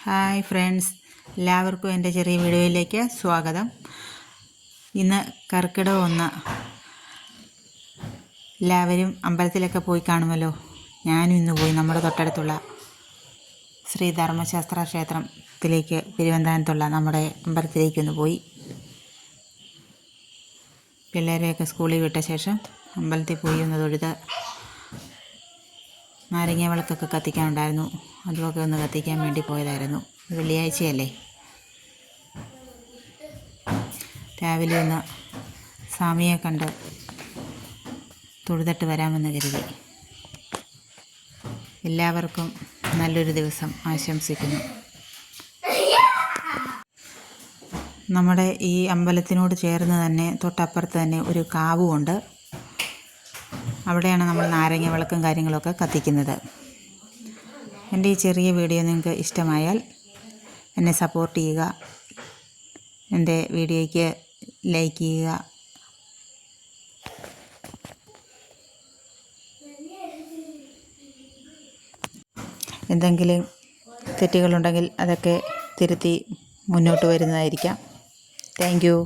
Hi friends, എല്ലാവർക്കും എൻ്റെ ചെറിയ വീഡിയോയിലേക്ക് സ്വാഗതം. ഇന്ന് കർക്കിടകം 1. എല്ലാവരും അമ്പലത്തിലൊക്കെ പോയി കാണുമല്ലോ. ഞാനും ഇന്ന് പോയി. നമ്മുടെ തൊട്ടടുത്തുള്ള ശ്രീ ധർമ്മശാസ്ത്ര ക്ഷേത്രത്തിലേക്ക്, തിരുവനന്തപുരത്തുള്ള നമ്മുടെ അമ്പലത്തിലേക്ക് ഒന്ന് പോയി. പിള്ളേരെയൊക്കെ സ്കൂളിൽ വിട്ട ശേഷം അമ്പലത്തിൽ പോയി ഒന്ന് തൊഴുത് നാരങ്ങ വിളക്കൊക്കെ കത്തിക്കാനുണ്ടായിരുന്നു. അതുമൊക്കെ ഒന്ന് കത്തിക്കാൻ വേണ്ടി പോയതായിരുന്നു. വെള്ളിയാഴ്ചയല്ലേ, രാവിലെ ഒന്ന് സ്വാമിയെ കണ്ട് തൊഴുതിട്ട് വരാമെന്ന് കരുതി. എല്ലാവർക്കും നല്ലൊരു ദിവസം ആശംസിക്കുന്നു. നമ്മുടെ ഈ അമ്പലത്തിനോട് ചേർന്ന് തന്നെ തൊട്ടപ്പുറത്ത് തന്നെ ഒരു കാവുമുണ്ട്. അവിടെയാണ് നമ്മൾ നാരങ്ങ വിളക്കും കാര്യങ്ങളൊക്കെ കത്തിക്കുന്നത്. എൻ്റെ ഈ ചെറിയ വീഡിയോ നിങ്ങൾക്ക് ഇഷ്ടമായാൽ എന്നെ സപ്പോർട്ട് ചെയ്യുക. എൻ്റെ വീഡിയോയ്ക്ക് ലൈക്ക് ചെയ്യുക. എന്തെങ്കിലും തെറ്റുകളുണ്ടെങ്കിൽ അതൊക്കെ തിരുത്തി മുന്നോട്ട് വരുന്നതായിരിക്കാം. Thank you.